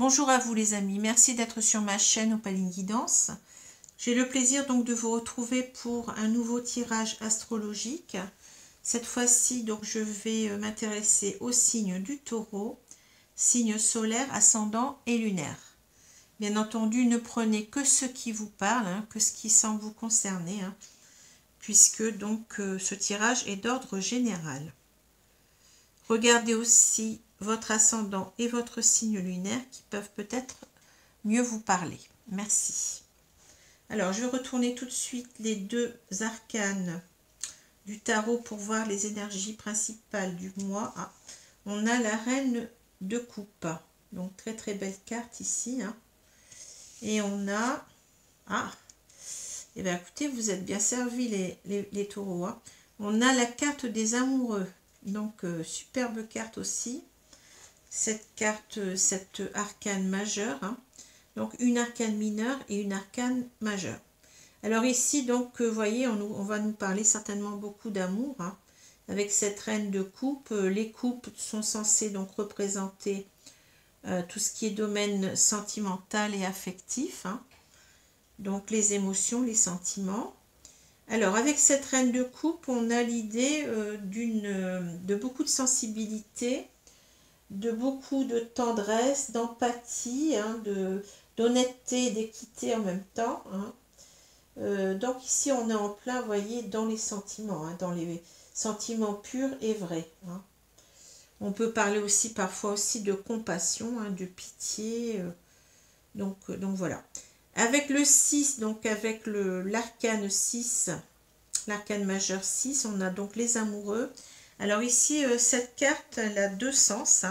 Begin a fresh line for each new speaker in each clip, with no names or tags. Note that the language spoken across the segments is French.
Bonjour à vous les amis, merci d'être sur ma chaîne Opaline Guidance. J'ai le plaisir donc de vous retrouver pour un nouveau tirage astrologique. Cette fois-ci donc je vais m'intéresser au signe du Taureau, signe solaire, ascendant et lunaire. Bien entendu, ne prenez que ce qui vous parle, que ce qui semble vous concerner, puisque donc ce tirage est d'ordre général. Regardez aussi votre ascendant et votre signe lunaire qui peuvent peut-être mieux vous parler. Merci. Alors, je vais retourner tout de suite les deux arcanes du tarot pour voir les énergies principales du mois. On a la reine de coupe. Donc, très très belle carte ici. Et on a... eh bien écoutez, vous êtes bien servis les taureaux. On a la carte des amoureux. Donc, superbe carte aussi. Cette carte, cette arcane majeure. Donc, une arcane mineure et une arcane majeure. Alors ici, donc, vous voyez, on va nous parler certainement beaucoup d'amour. Avec cette reine de coupe. Les coupes sont censées donc représenter tout ce qui est domaine sentimental et affectif. Donc, les émotions, les sentiments. Alors, avec cette reine de coupe, on a l'idée de beaucoup de sensibilité, de beaucoup de tendresse, d'empathie, d'honnêteté et d'équité en même temps. Donc ici, on est en plein, vous voyez, dans les sentiments, dans les sentiments purs et vrais. On peut parler aussi parfois aussi de compassion, de pitié. Donc voilà. Avec le 6, donc avec l'arcane 6, l'arcane majeur 6, on a donc les amoureux. Alors ici, cette carte, elle a deux sens.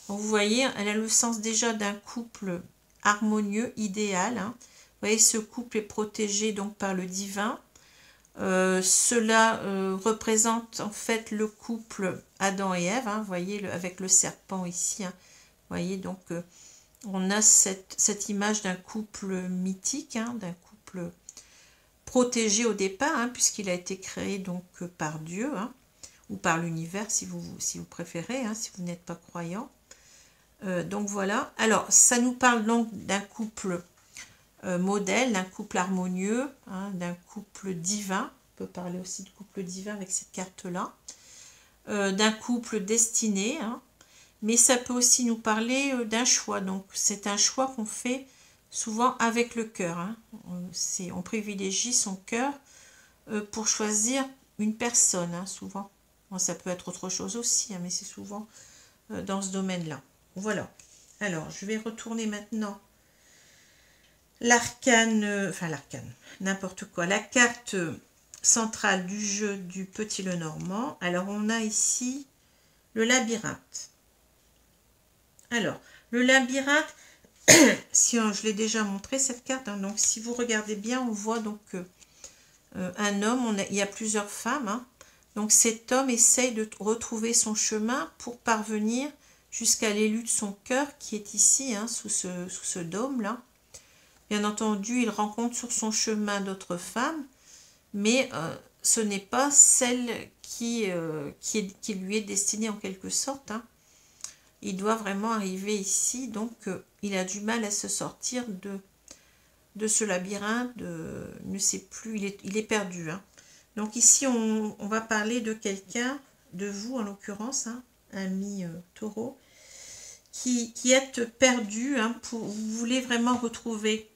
Donc, vous voyez, elle a le sens déjà d'un couple harmonieux, idéal. Vous voyez, ce couple est protégé donc par le divin. Cela représente en fait le couple Adam et Ève. Vous voyez, avec le serpent ici. Vous voyez, donc on a cette image d'un couple mythique, d'un couple protégé au départ, puisqu'il a été créé donc par Dieu, ou par l'univers si vous préférez, si vous n'êtes pas croyant. Donc voilà. Alors, ça nous parle donc d'un couple modèle, d'un couple harmonieux, d'un couple divin. On peut parler aussi de couple divin avec cette carte-là. D'un couple destiné. Mais ça peut aussi nous parler d'un choix. Donc, c'est un choix qu'on fait souvent avec le cœur. On privilégie son cœur pour choisir une personne, souvent. Bon, ça peut être autre chose aussi, mais c'est souvent dans ce domaine-là. Voilà. Alors, je vais retourner maintenant l'arcane, n'importe quoi, la carte centrale du jeu du Petit Lenormand. Alors, on a ici le labyrinthe. Alors, le labyrinthe, si je l'ai déjà montré cette carte, donc si vous regardez bien, on voit donc un homme, il y a plusieurs femmes. Donc, cet homme essaye de retrouver son chemin pour parvenir jusqu'à l'élu de son cœur qui est ici, sous ce dôme-là. Bien entendu, il rencontre sur son chemin d'autres femmes, mais ce n'est pas celle qui lui est destinée en quelque sorte. Il doit vraiment arriver ici, donc il a du mal à se sortir de ce labyrinthe, ne sait plus, il est perdu. Donc ici, on va parler de quelqu'un, de vous en l'occurrence, ami taureau, qui êtes perdu, vous voulez vraiment retrouver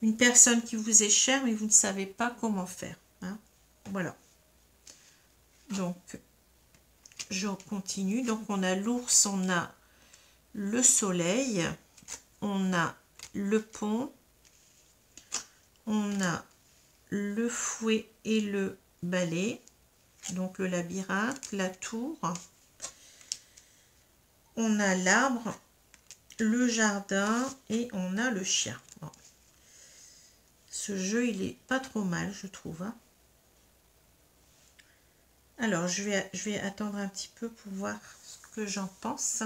une personne qui vous est chère, mais vous ne savez pas comment faire. Voilà. Donc, je continue. Donc, on a l'ours, on a le soleil, on a le pont, on a le fouet et le balai, donc le labyrinthe, la tour, on a l'arbre, le jardin et on a le chien. Bon. Ce jeu, il est pas trop mal, je trouve. Alors, je vais attendre un petit peu pour voir ce que j'en pense.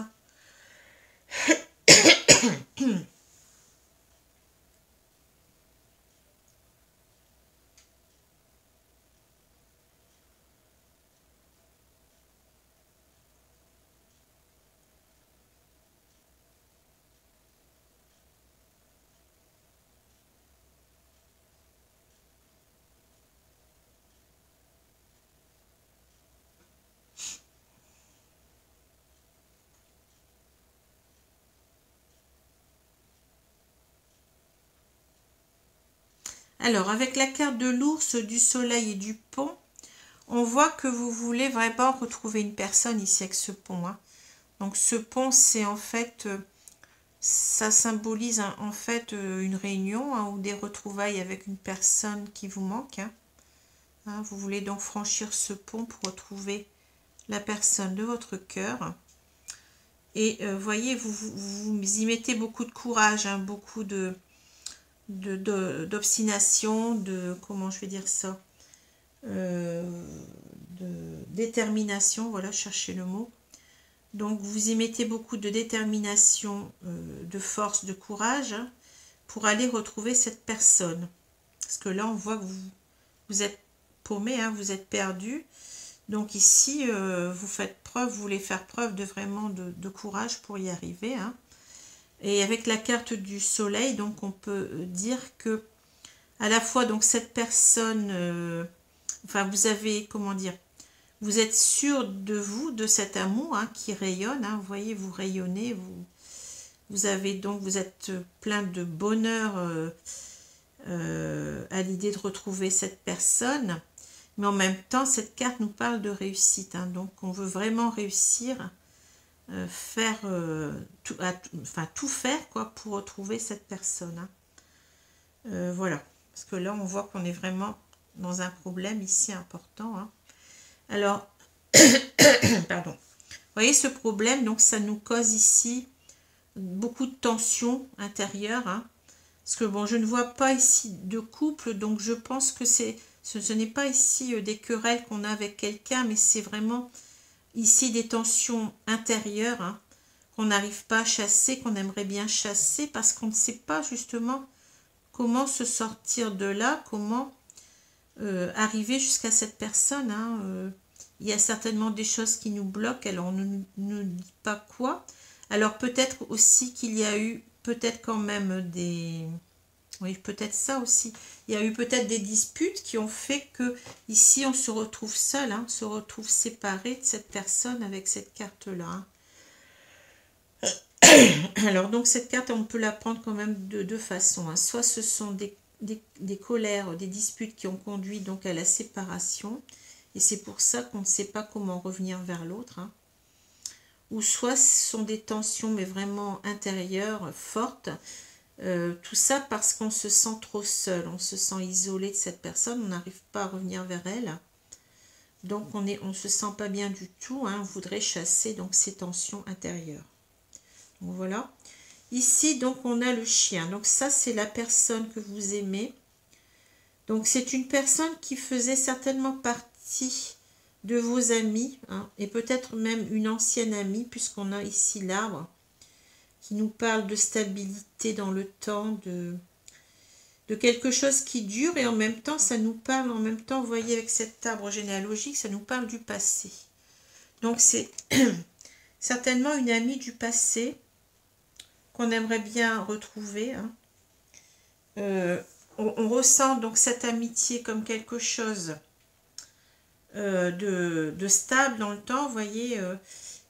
Alors, avec la carte de l'ours, du soleil et du pont, on voit que vous voulez vraiment retrouver une personne ici avec ce pont. Hein. Donc, ce pont, c'est en fait, ça symbolise en fait une réunion hein, ou des retrouvailles avec une personne qui vous manque. Hein. Hein, vous voulez donc franchir ce pont pour retrouver la personne de votre cœur. Et voyez, vous y mettez beaucoup de courage, hein, beaucoup d'obstination, comment je vais dire ça, de détermination, voilà, cherchez le mot. Donc vous y mettez beaucoup de détermination, de force, de courage hein, pour aller retrouver cette personne. Parce que là on voit que vous êtes paumé, hein, vous êtes perdu. Donc ici vous faites preuve, vous voulez faire preuve de vraiment de courage pour y arriver. Hein. Et avec la carte du soleil, donc on peut dire que à la fois donc cette personne, enfin vous avez, comment dire, vous êtes sûr de vous, de cet amour hein, qui rayonne, hein, vous voyez, vous rayonnez, vous avez donc, vous êtes plein de bonheur à l'idée de retrouver cette personne, mais en même temps cette carte nous parle de réussite, hein, donc on veut vraiment réussir, faire tout faire quoi pour retrouver cette personne. Hein. Voilà, parce que là on voit qu'on est vraiment dans un problème ici important. Hein. Alors, pardon. Vous voyez ce problème, donc ça nous cause ici beaucoup de tension intérieure. Hein, parce que bon, je ne vois pas ici de couple, donc je pense que ce n'est pas ici des querelles qu'on a avec quelqu'un, mais c'est vraiment ici des tensions intérieures hein, qu'on n'arrive pas à chasser, qu'on aimerait bien chasser parce qu'on ne sait pas justement comment se sortir de là, comment arriver jusqu'à cette personne. Hein, il y a certainement des choses qui nous bloquent, alors on ne nous dit pas quoi. Alors peut-être aussi qu'il y a eu peut-être quand même des... Oui, peut-être ça aussi. Il y a eu peut-être des disputes qui ont fait que ici on se retrouve seul, hein, on se retrouve séparé de cette personne avec cette carte-là. Hein. Alors donc cette carte, on peut la prendre quand même de deux façons. Hein. Soit ce sont des colères, des disputes qui ont conduit donc à la séparation. Et c'est pour ça qu'on ne sait pas comment revenir vers l'autre. Hein. Ou soit ce sont des tensions, mais vraiment intérieures, fortes. Tout ça parce qu'on se sent trop seul, on se sent isolé de cette personne, on n'arrive pas à revenir vers elle. Donc on se sent pas bien du tout, hein, on voudrait chasser donc ces tensions intérieures. Donc voilà. Ici donc on a le chien, donc ça c'est la personne que vous aimez. Donc c'est une personne qui faisait certainement partie de vos amis, hein, et peut-être même une ancienne amie, puisqu'on a ici l'arbre qui nous parle de stabilité dans le temps, de quelque chose qui dure, et en même temps, ça nous parle, en même temps, vous voyez, avec cet arbre généalogique, ça nous parle du passé. Donc c'est certainement une amie du passé qu'on aimerait bien retrouver. Hein. On ressent donc cette amitié comme quelque chose de stable dans le temps, vous voyez,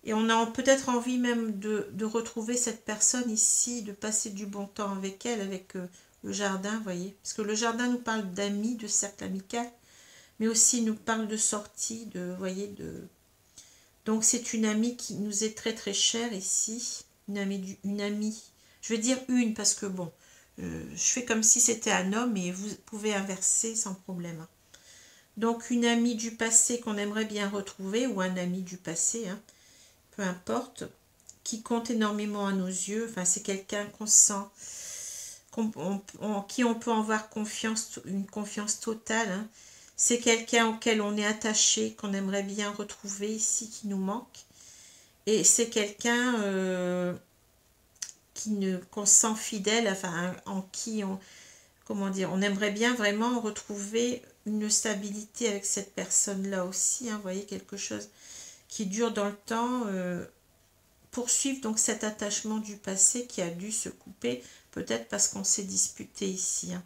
et on a peut-être envie même de retrouver cette personne ici, de passer du bon temps avec elle, avec le jardin, vous voyez, parce que le jardin nous parle d'amis, de cercle amical, mais aussi nous parle de sortie, vous voyez, donc c'est une amie qui nous est très très chère ici, une amie, je vais dire une, parce que bon, je fais comme si c'était un homme, et vous pouvez inverser sans problème. Donc une amie du passé qu'on aimerait bien retrouver, ou un ami du passé, hein, peu importe, qui compte énormément à nos yeux. Enfin, c'est quelqu'un qu'on sent, en qui on peut avoir confiance, une confiance totale. Hein. C'est quelqu'un auquel on est attaché, qu'on aimerait bien retrouver ici, qui nous manque. Et c'est quelqu'un qu'on sent fidèle, enfin, en qui on, comment dire, on aimerait bien vraiment retrouver une stabilité avec cette personne-là aussi. Hein, vous voyez, quelque chose qui dure dans le temps, poursuivre donc cet attachement du passé qui a dû se couper, peut-être parce qu'on s'est disputé ici. Hein.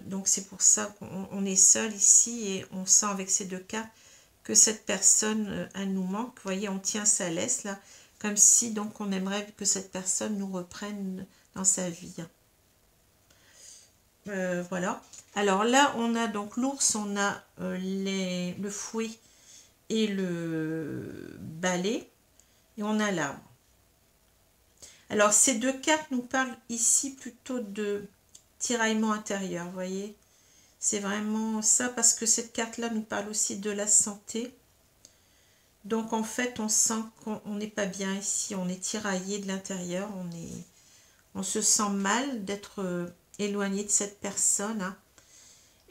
Donc c'est pour ça qu'on est seul ici, et on sent avec ces deux cartes que cette personne, elle nous manque. Vous voyez, on tient sa laisse là, comme si donc on aimerait que cette personne nous reprenne dans sa vie. Hein. Voilà. Alors là, on a donc l'ours, on a le fouet et le balai, et on a l'arbre. Alors, ces deux cartes nous parlent ici plutôt de tiraillement intérieur, vous voyez. C'est vraiment ça, parce que cette carte-là nous parle aussi de la santé. Donc, en fait, on sent qu'on n'est pas bien ici, on est tiraillé de l'intérieur, on se sent mal d'être éloigné de cette personne, hein.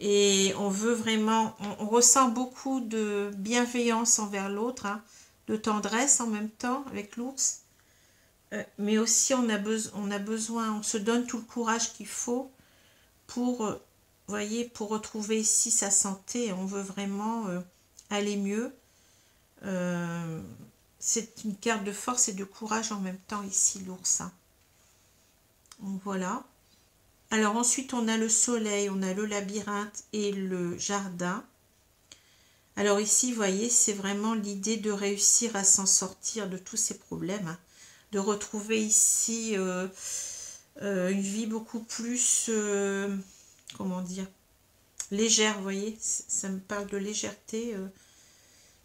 Et on veut vraiment, on ressent beaucoup de bienveillance envers l'autre, hein, de tendresse en même temps avec l'ours. Mais aussi on a besoin, on se donne tout le courage qu'il faut pour, voyez, pour retrouver ici sa santé. On veut vraiment aller mieux. C'est une carte de force et de courage en même temps ici, l'ours, hein. Donc voilà. Alors ensuite on a le soleil, on a le labyrinthe et le jardin. Alors ici, vous voyez, c'est vraiment l'idée de réussir à s'en sortir de tous ces problèmes, hein. De retrouver ici une vie beaucoup plus, comment dire, légère, vous voyez, ça me parle de légèreté,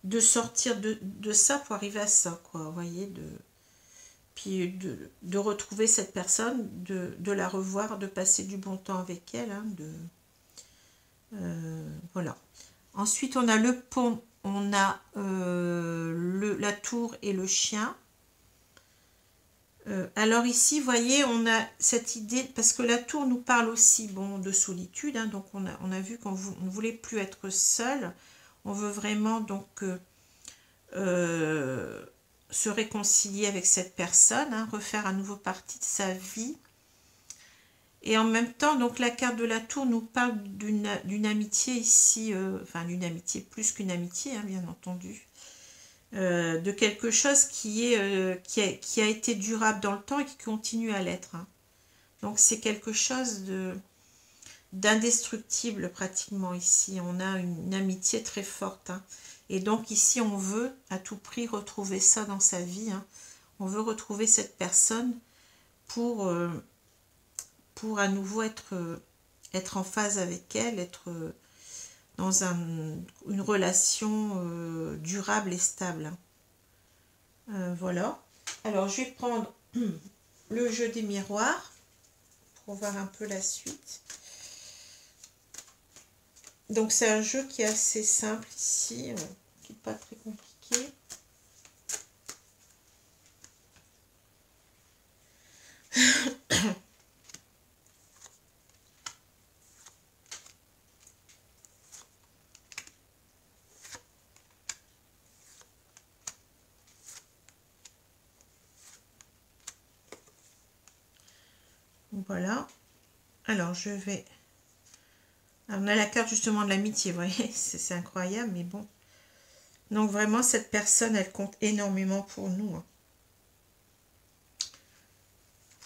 de sortir de ça pour arriver à ça, quoi, vous voyez, puis de retrouver cette personne, de la revoir, de passer du bon temps avec elle, hein, voilà. Ensuite, on a le pont, on a la tour et le chien. Alors ici, vous voyez, on a cette idée, parce que la tour nous parle aussi, bon, de solitude, hein, donc on a vu qu'on ne voulait plus être seul. On veut vraiment donc se réconcilier avec cette personne, hein, refaire à nouveau partie de sa vie. Et en même temps, donc la carte de la tour nous parle d'une amitié ici, enfin d'une amitié, plus qu'une amitié, hein, bien entendu, de quelque chose qui a été durable dans le temps et qui continue à l'être, hein. Donc c'est quelque chose d'indestructible pratiquement ici. On a une amitié très forte, hein. Et donc ici on veut à tout prix retrouver ça dans sa vie, hein. On veut retrouver cette personne pour à nouveau être en phase avec elle, être dans une relation durable et stable. Voilà. Alors, je vais prendre le jeu des miroirs pour voir un peu la suite. Donc, c'est un jeu qui est assez simple ici, qui n'est pas très compliqué. Voilà. Alors, je vais... Alors, on a la carte justement de l'amitié, vous voyez, c'est incroyable, mais bon. Donc, vraiment, cette personne, elle compte énormément pour nous, hein.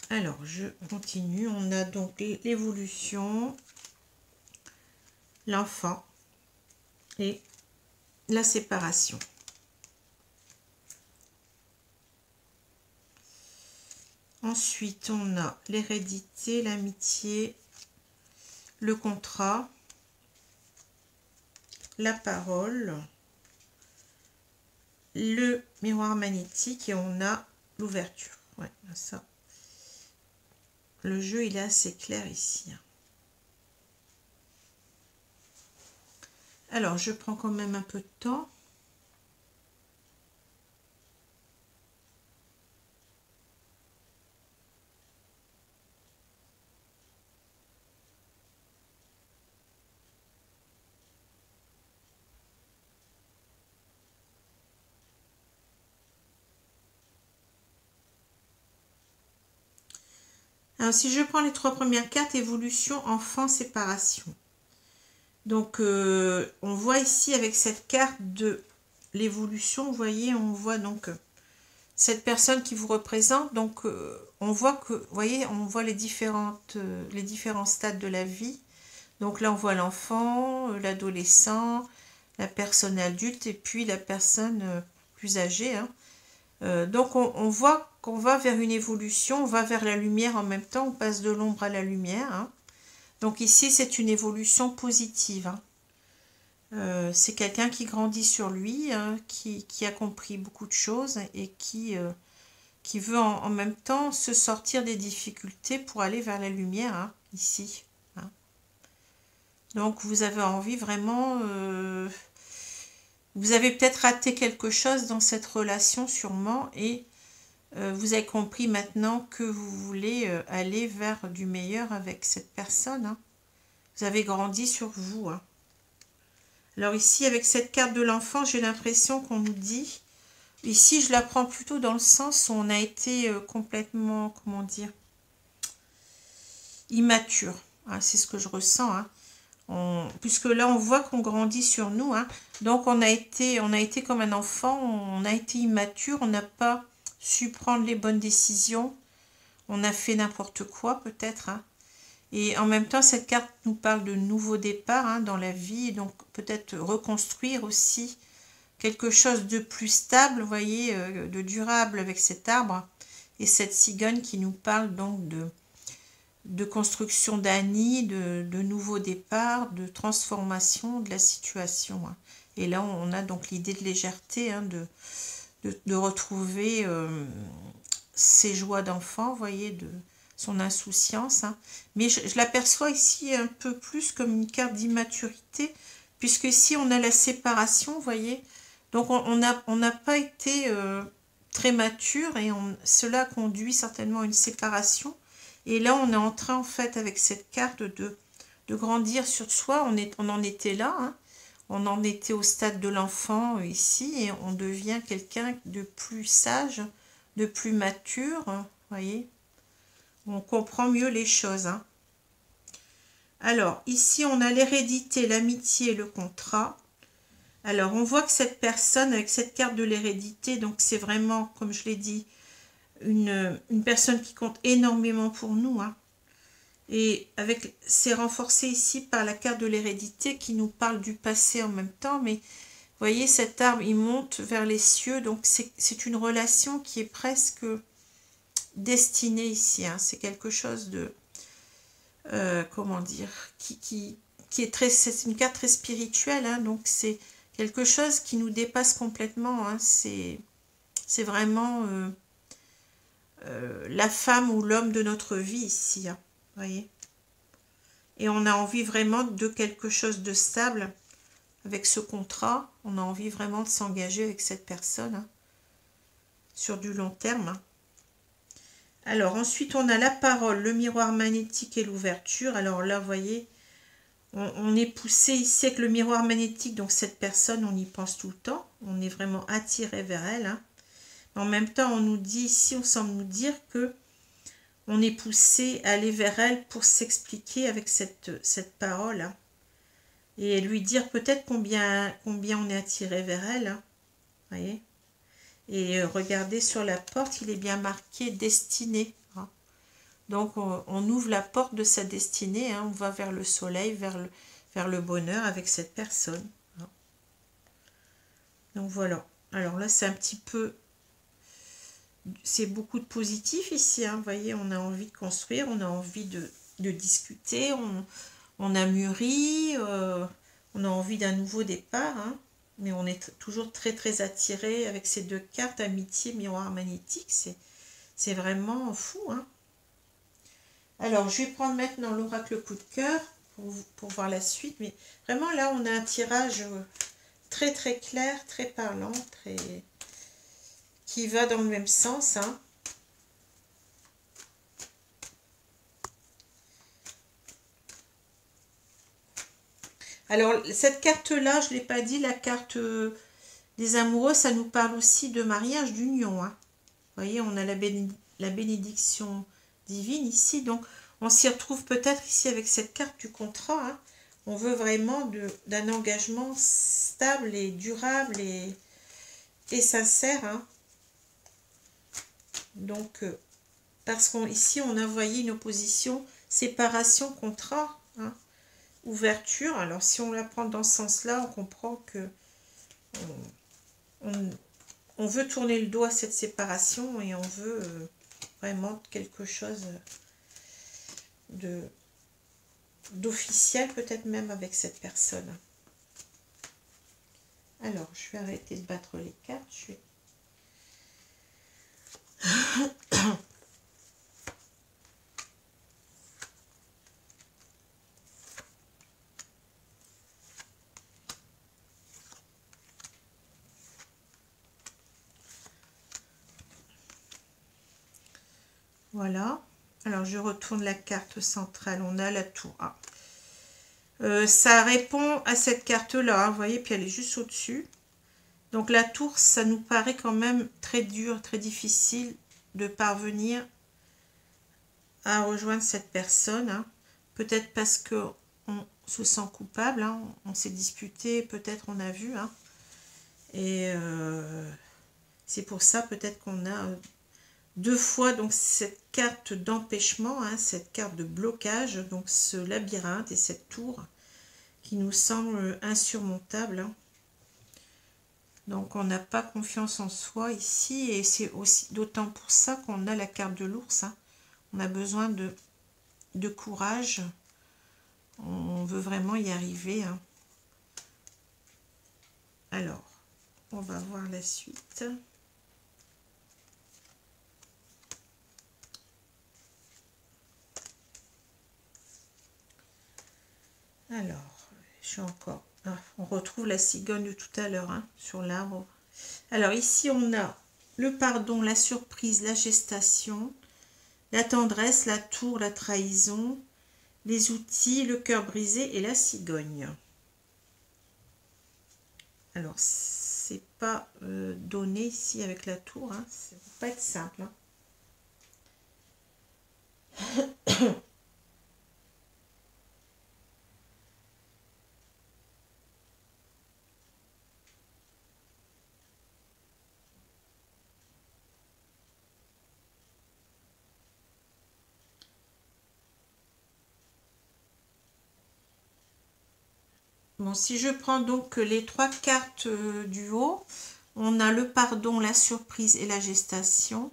Alors, je continue. On a donc l'évolution, l'enfant et la séparation. Ensuite, on a l'hérédité, l'amitié, le contrat, la parole, le miroir magnétique et on a l'ouverture. Ouais, ça. Le jeu, il est assez clair ici. Alors, je prends quand même un peu de temps. Alors, si je prends les trois premières cartes, évolution, enfant, séparation. Donc, on voit ici avec cette carte de l'évolution, vous voyez, on voit donc cette personne qui vous représente. Donc, on voit que, vous voyez, on voit les différents stades de la vie. Donc là, on voit l'enfant, l'adolescent, la personne adulte et puis la personne plus âgée, hein. Donc, on voit qu'on va vers une évolution, on va vers la lumière en même temps, on passe de l'ombre à la lumière, hein. Donc ici, c'est une évolution positive. Hein. C'est quelqu'un qui grandit sur lui, hein, qui a compris beaucoup de choses et qui veut en même temps se sortir des difficultés pour aller vers la lumière, hein, ici. Hein. Donc vous avez envie vraiment... vous avez peut-être raté quelque chose dans cette relation sûrement et vous avez compris maintenant que vous voulez aller vers du meilleur avec cette personne. Hein. Vous avez grandi sur vous. Hein. Alors ici, avec cette carte de l'enfant, j'ai l'impression qu'on nous dit... Ici, je la prends plutôt dans le sens où on a été complètement, comment dire, immature. Hein, c'est ce que je ressens. Hein. Puisque là, on voit qu'on grandit sur nous. Hein. Donc, on a été comme un enfant, on a été immature, on n'a pas su prendre les bonnes décisions. On a fait n'importe quoi, peut-être. Hein. Et en même temps, cette carte nous parle de nouveaux départs hein, dans la vie. Donc, peut-être reconstruire aussi quelque chose de plus stable, vous voyez, de durable avec cet arbre. Et cette cigogne qui nous parle donc de construction d'un nid, de nouveaux départs, de transformation de la situation. Hein. Et là, on a donc l'idée de légèreté, hein, de retrouver ses joies d'enfant, vous voyez, de son insouciance. Hein. Mais je l'aperçois ici un peu plus comme une carte d'immaturité, puisque ici, on a la séparation, vous voyez. Donc, on n'a pas été très mature et cela conduit certainement à une séparation. Et là, on est en train, en fait, avec cette carte, de grandir sur soi. On en était là. Hein. On en était au stade de l'enfant ici. Et on devient quelqu'un de plus sage, de plus mature. Vous voyez, on comprend mieux les choses. Hein. Alors, ici, on a l'hérédité, l'amitié et le contrat. Alors, on voit que cette personne, avec cette carte de l'hérédité, donc c'est vraiment, comme je l'ai dit, une personne qui compte énormément pour nous. Hein. Et c'est renforcé ici par la carte de l'hérédité qui nous parle du passé en même temps. Mais vous voyez, cet arbre, il monte vers les cieux. Donc, c'est une relation qui est presque destinée ici. Hein. C'est quelque chose de... comment dire, qui est très... C'est une carte très spirituelle. Hein. Donc, c'est quelque chose qui nous dépasse complètement. Hein. C'est vraiment la femme ou l'homme de notre vie ici. Hein. Vous voyez. Et on a envie vraiment de quelque chose de stable avec ce contrat. On a envie vraiment de s'engager avec cette personne hein, sur du long terme. Hein. Alors ensuite, on a la parole, le miroir magnétique et l'ouverture. Alors là, vous voyez, on est poussé ici avec le miroir magnétique. Donc cette personne, on y pense tout le temps. On est vraiment attiré vers elle. Hein. En même temps, on nous dit ici, on semble nous dire que on est poussé à aller vers elle pour s'expliquer avec cette parole. Hein. Et lui dire peut-être combien on est attiré vers elle. Hein. Voyez. Et regardez sur la porte, il est bien marqué destinée. Hein. Donc on ouvre la porte de sa destinée. Hein. On va vers le soleil, vers le bonheur avec cette personne. Hein. Donc voilà. Alors là, c'est un petit peu... C'est beaucoup de positif ici, hein. Vous voyez, on a envie de construire, on a envie de discuter, on a mûri, on a envie d'un nouveau départ, hein. Mais on est toujours très très attiré avec ces deux cartes, amitié, miroir magnétique, c'est vraiment fou. Hein. Alors, je vais prendre maintenant l'oracle coup de cœur pour voir la suite, mais vraiment là, on a un tirage très très clair, très parlant, très... qui va dans le même sens. Hein. Alors, cette carte-là, je ne l'ai pas dit, la carte des amoureux, ça nous parle aussi de mariage, d'union. Hein. Vous voyez, on a la bénédiction divine ici. Donc, on s'y retrouve peut-être ici avec cette carte du contrat. Hein. On veut vraiment d'un engagement stable et durable et sincère. Hein. Donc, parce qu'ici, on a voyé une opposition, séparation, contrat, hein, ouverture. Alors, si on la prend dans ce sens-là, on comprend que on veut tourner le dos à cette séparation et on veut vraiment quelque chose de d'officiel, peut-être même avec cette personne. Alors, je vais arrêter de battre les cartes. Voilà. Alors, je retourne la carte centrale. On a la tour. Ah. Ça répond à cette carte-là. Hein, vous voyez, puis elle est juste au-dessus. Donc, la tour, ça nous paraît quand même très dur, très difficile de parvenir à rejoindre cette personne. Hein. Peut-être parce qu'on se sent coupable. Hein, on s'est disputé, peut-être on a vu. Hein, et c'est pour ça, peut-être qu'on a... deux fois donc cette carte d'empêchement, hein, cette carte de blocage, donc ce labyrinthe et cette tour qui nous semble insurmontable. Hein. Donc on n'a pas confiance en soi ici et c'est aussi d'autant pour ça qu'on a la carte de l'ours. Hein. On a besoin de courage. On veut vraiment y arriver. Hein. Alors, on va voir la suite. Alors, je suis encore... Ah, on retrouve la cigogne de tout à l'heure, hein, sur l'arbre. Alors, ici, on a le pardon, la surprise, la gestation, la tendresse, la tour, la trahison, les outils, le cœur brisé et la cigogne. Alors, c'est pas donné ici avec la tour, hein, ça va pas être simple. Hein. Bon, si je prends donc les trois cartes du haut, on a le pardon, la surprise et la gestation.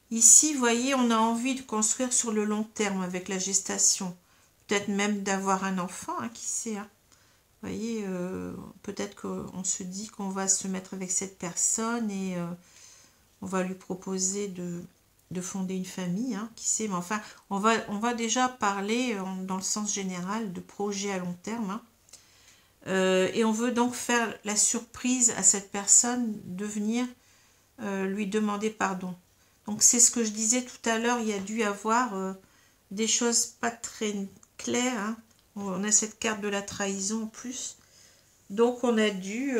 Ici, vous voyez, on a envie de construire sur le long terme avec la gestation. Peut-être même d'avoir un enfant, hein, qui sait. Hein. Vous voyez, peut-être qu'on se dit qu'on va se mettre avec cette personne et on va lui proposer de fonder une famille, hein, qui sait. Mais enfin, on va déjà parler dans le sens général de projet à long terme. Hein. Et on veut donc faire la surprise à cette personne de venir lui demander pardon. Donc c'est ce que je disais tout à l'heure, il y a dû avoir des choses pas très claires. Hein. On a cette carte de la trahison en plus. Donc on a dû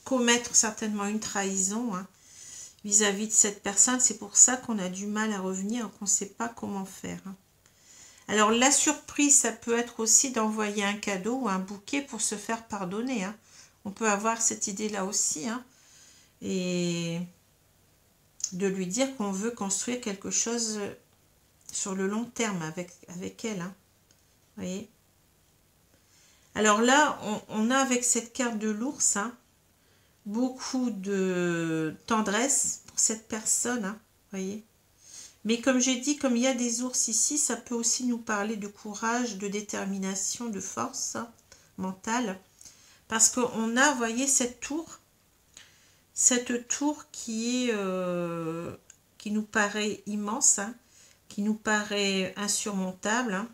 commettre certainement une trahison vis-à-vis de cette personne. C'est pour ça qu'on a du mal à revenir, qu'on ne sait pas comment faire. Hein. Alors, la surprise, ça peut être aussi d'envoyer un cadeau ou un bouquet pour se faire pardonner. Hein. On peut avoir cette idée-là aussi. Hein. Et de lui dire qu'on veut construire quelque chose sur le long terme avec elle. Hein. Vous voyez? Alors là, on a avec cette carte de l'ours hein, beaucoup de tendresse pour cette personne. Hein. Vous voyez? Mais comme j'ai dit, comme il y a des ours ici, ça peut aussi nous parler de courage, de détermination, de force mentale. Parce qu'on a, vous voyez, cette tour qui nous paraît immense, hein, qui nous paraît insurmontable. Hein.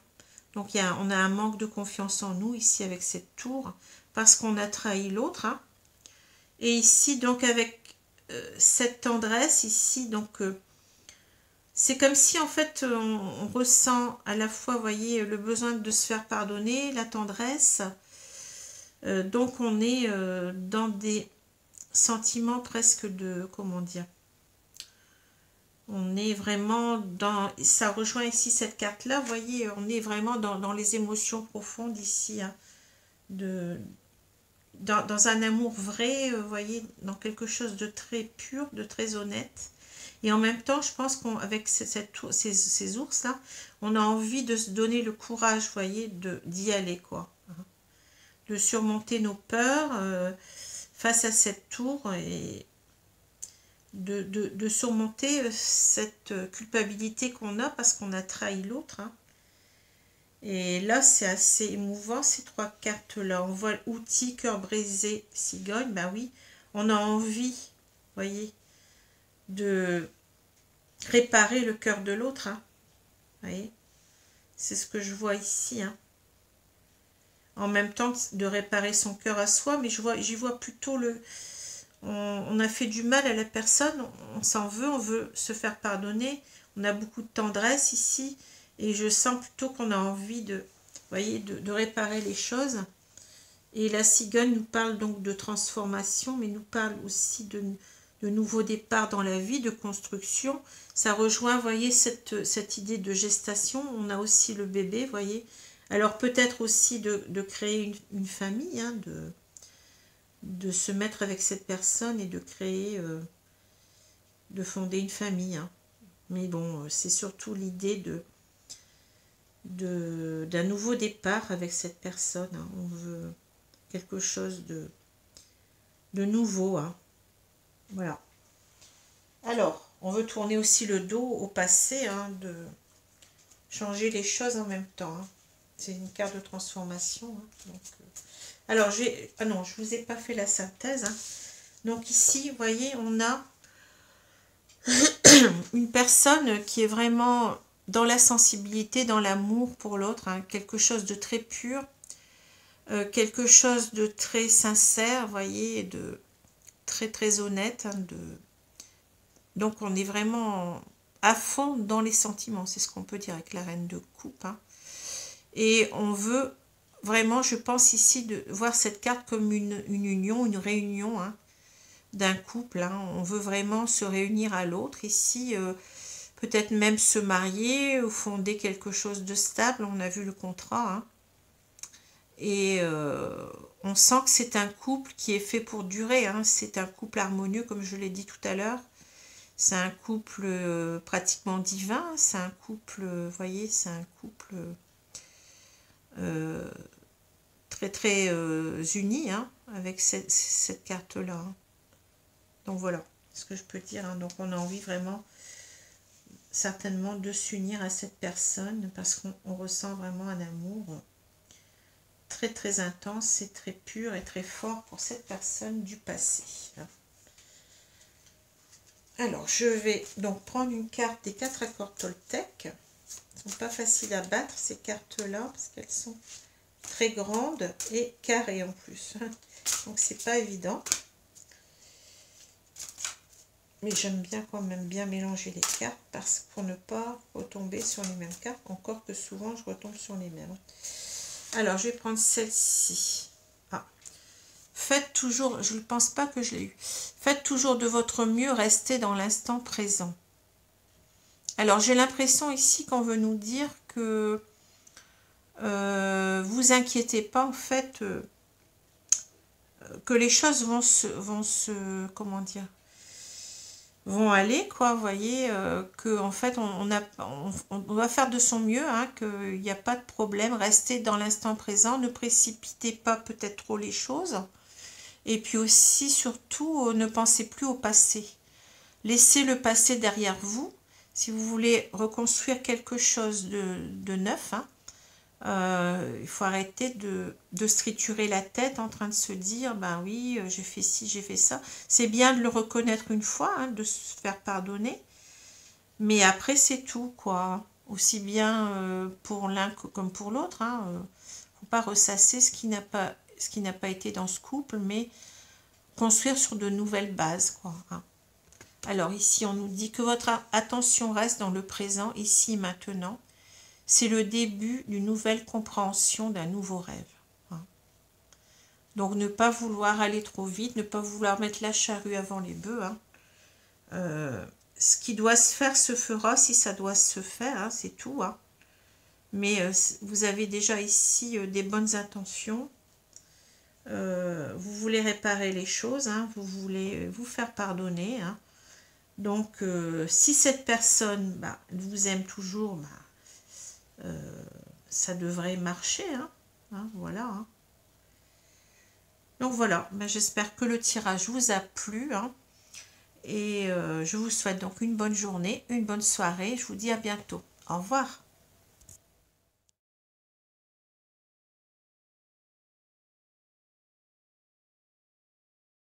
Donc on a un manque de confiance en nous ici avec cette tour, parce qu'on a trahi l'autre. Hein. Et ici, donc avec cette tendresse, ici, donc... c'est comme si en fait on ressent à la fois, vous voyez, le besoin de se faire pardonner, la tendresse. Donc on est dans des sentiments presque de, comment dire, on est vraiment dans, ça rejoint ici cette carte-là, vous voyez, on est vraiment dans les émotions profondes ici, hein, dans un amour vrai, vous voyez, dans quelque chose de très pur, de très honnête. Et en même temps, je pense qu'avec ces ours-là, on a envie de se donner le courage, vous voyez, d'y aller, quoi. De surmonter nos peurs face à cette tour et de surmonter cette culpabilité qu'on a parce qu'on a trahi l'autre. Hein. Et là, c'est assez émouvant, ces 3 cartes-là. On voit outil, cœur brisé, cigogne. Ben oui, on a envie, vous voyez, de réparer le cœur de l'autre. Hein. Vous voyez, c'est ce que je vois ici. Hein. En même temps, de réparer son cœur à soi, mais j'y vois plutôt le... On a fait du mal à la personne, on s'en veut, on veut se faire pardonner. On a beaucoup de tendresse ici. Et je sens plutôt qu'on a envie de... voyez, de réparer les choses. Et la cigogne nous parle donc de transformation, mais nous parle aussi de nouveaux départs dans la vie, de construction. Ça rejoint, vous voyez, cette idée de gestation. On a aussi le bébé, vous voyez. Alors peut-être aussi de créer une famille, hein, de se mettre avec cette personne et de créer, de fonder une famille. Hein. Mais bon, c'est surtout l'idée d'un nouveau départ avec cette personne. Hein. On veut quelque chose de nouveau. Hein. Voilà. Alors, on veut tourner aussi le dos au passé, hein, de changer les choses en même temps. Hein. C'est une carte de transformation. Hein. Donc, alors, ah non, je ne vous ai pas fait la synthèse. Hein. Donc ici, vous voyez, on a une personne qui est vraiment dans la sensibilité, dans l'amour pour l'autre, hein, quelque chose de très pur, quelque chose de très sincère, vous voyez, de très très honnête. Hein, donc on est vraiment à fond dans les sentiments, c'est ce qu'on peut dire avec la reine de coupe. Hein. Et on veut vraiment, je pense ici, de voir cette carte comme une union, une réunion, hein, d'un couple. Hein. On veut vraiment se réunir à l'autre. Ici, peut-être même se marier ou fonder quelque chose de stable. On a vu le contrat. Hein. Et on sent que c'est un couple qui est fait pour durer. Hein. C'est un couple harmonieux, comme je l'ai dit tout à l'heure. C'est un couple pratiquement divin. C'est un couple, vous voyez, c'est un couple très très uni, hein, avec cette carte-là. Hein. Donc voilà ce que je peux dire. Hein. Donc on a envie vraiment, certainement, de s'unir à cette personne parce qu'on ressent vraiment un amour très très intense et très pur et très fort pour cette personne du passé. Alors je vais donc prendre une carte des 4 accords Toltec. Elles ne sont pas faciles à battre ces cartes-là parce qu'elles sont très grandes et carrées en plus. Donc c'est pas évident. Mais j'aime bien quand même bien mélanger les cartes pour ne pas retomber sur les mêmes cartes, encore que souvent je retombe sur les mêmes. Alors, je vais prendre celle-ci. Ah. Faites toujours, je ne pense pas que je l'ai eu. Faites toujours de votre mieux, restez dans l'instant présent. Alors, j'ai l'impression ici qu'on veut nous dire que vous inquiétez pas, en fait, que les choses vont se comment dire, vont aller, quoi, vous voyez, que en fait on doit faire de son mieux, hein, qu'il n'y a pas de problème, restez dans l'instant présent, ne précipitez pas peut-être trop les choses, et puis aussi, surtout, ne pensez plus au passé, laissez le passé derrière vous, si vous voulez reconstruire quelque chose de neuf, hein. Il faut arrêter de se triturer la tête en train de se dire, ben oui, j'ai fait ci, j'ai fait ça. C'est bien de le reconnaître une fois, hein, de se faire pardonner, mais après c'est tout, quoi. Aussi bien pour l'un comme pour l'autre. Hein. Faut pas ressasser ce qui n'a pas été dans ce couple, mais construire sur de nouvelles bases, quoi. Hein. Alors ici, on nous dit que votre attention reste dans le présent, ici et maintenant. C'est le début d'une nouvelle compréhension d'un nouveau rêve. Hein. Donc ne pas vouloir aller trop vite, ne pas vouloir mettre la charrue avant les bœufs. Hein. Ce qui doit se faire se fera si ça doit se faire, hein, c'est tout. Hein. Mais vous avez déjà ici des bonnes intentions. Vous voulez réparer les choses, hein, vous voulez vous faire pardonner. Hein. Donc si cette personne vous aime toujours, ça devrait marcher, hein. Hein, voilà. Hein. Donc voilà, j'espère que le tirage vous a plu, hein. Et je vous souhaite donc une bonne journée, une bonne soirée. Je vous dis à bientôt. Au revoir.